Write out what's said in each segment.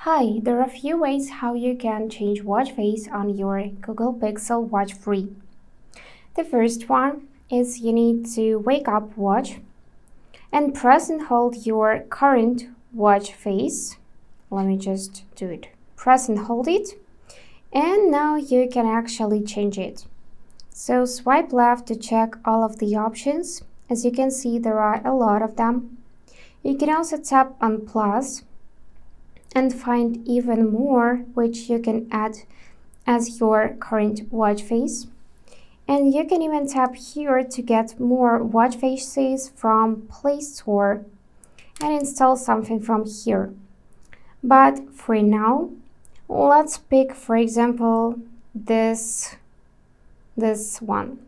Hi, there are a few ways how you can change watch face on your Google Pixel Watch 3. The first one is you need to wake up watch and press and hold your current watch face. Let me just do it. Press and hold it, and now you can actually change it. So swipe left to check all of the options. As you can see, there are a lot of them. You can also tap on plus and find even more, which you can add as your current watch face. And you can even tap here to get more watch faces from Play Store and install something from here. But for now, let's pick, for example, this one.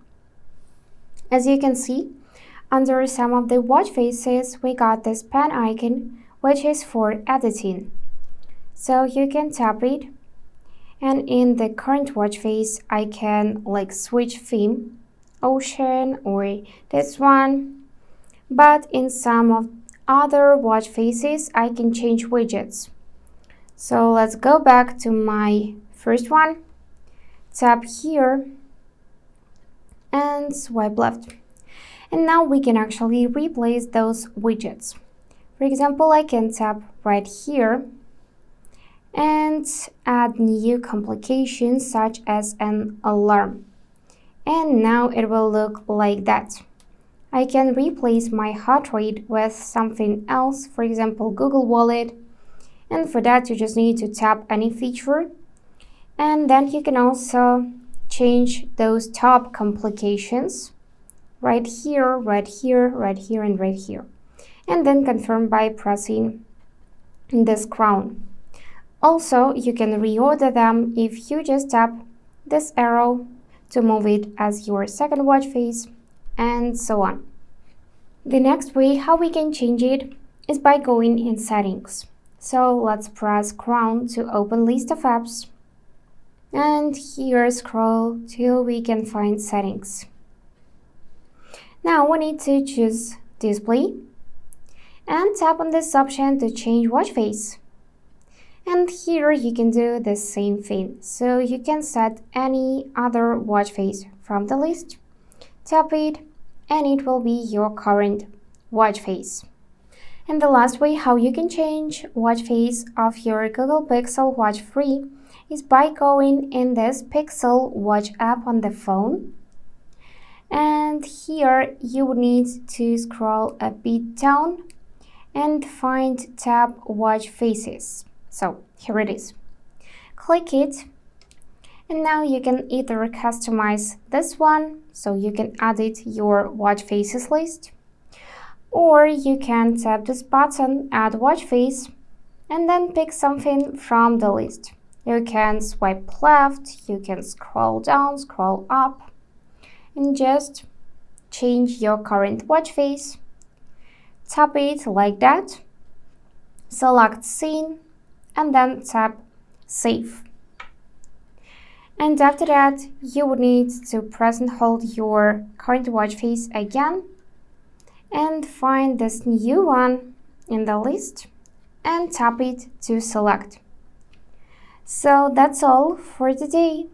As you can see, under some of the watch faces, we got this pen icon, which is for editing. So you can tap it, and in the current watch face, I can switch theme, ocean or this one. But in some of other watch faces, I can change widgets. So let's go back to my first one, tap here, and swipe left. And now we can actually replace those widgets. For example, I can tap right here and add new complications such as an alarm. And now it will look like that. I can replace my heart rate with something else, for example, Google Wallet. And for that, you just need to tap any feature. And then you can also change those top complications right here, right here, right here, and right here. And then confirm by pressing this crown. Also, you can reorder them if you just tap this arrow to move it as your second watch face, and so on. The next way how we can change it is by going in settings. So let's press crown to open list of apps, and here scroll till we can find settings. Now we need to choose display and tap on this option to change watch face. And here you can do the same thing. So you can set any other watch face from the list, tap it, and it will be your current watch face. And the last way how you can change watch face of your Google Pixel Watch 3 is by going in this Pixel Watch app on the phone. And here you would need to scroll a bit down and find tab watch faces. So here it is. Click it, and now you can either customize this one, so you can edit your watch faces list, or you can tap this button, add watch face, and then pick something from the list. You can swipe left, you can scroll down, scroll up, and just change your current watch face. Tap it like that, select scene, and then tap save. And after that, you would need to press and hold your current watch face again and find this new one in the list and tap it to select. So that's all for today.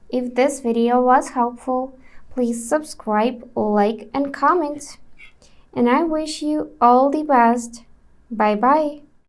If this video was helpful, please subscribe, like, and comment. And I wish you all the best. Bye bye.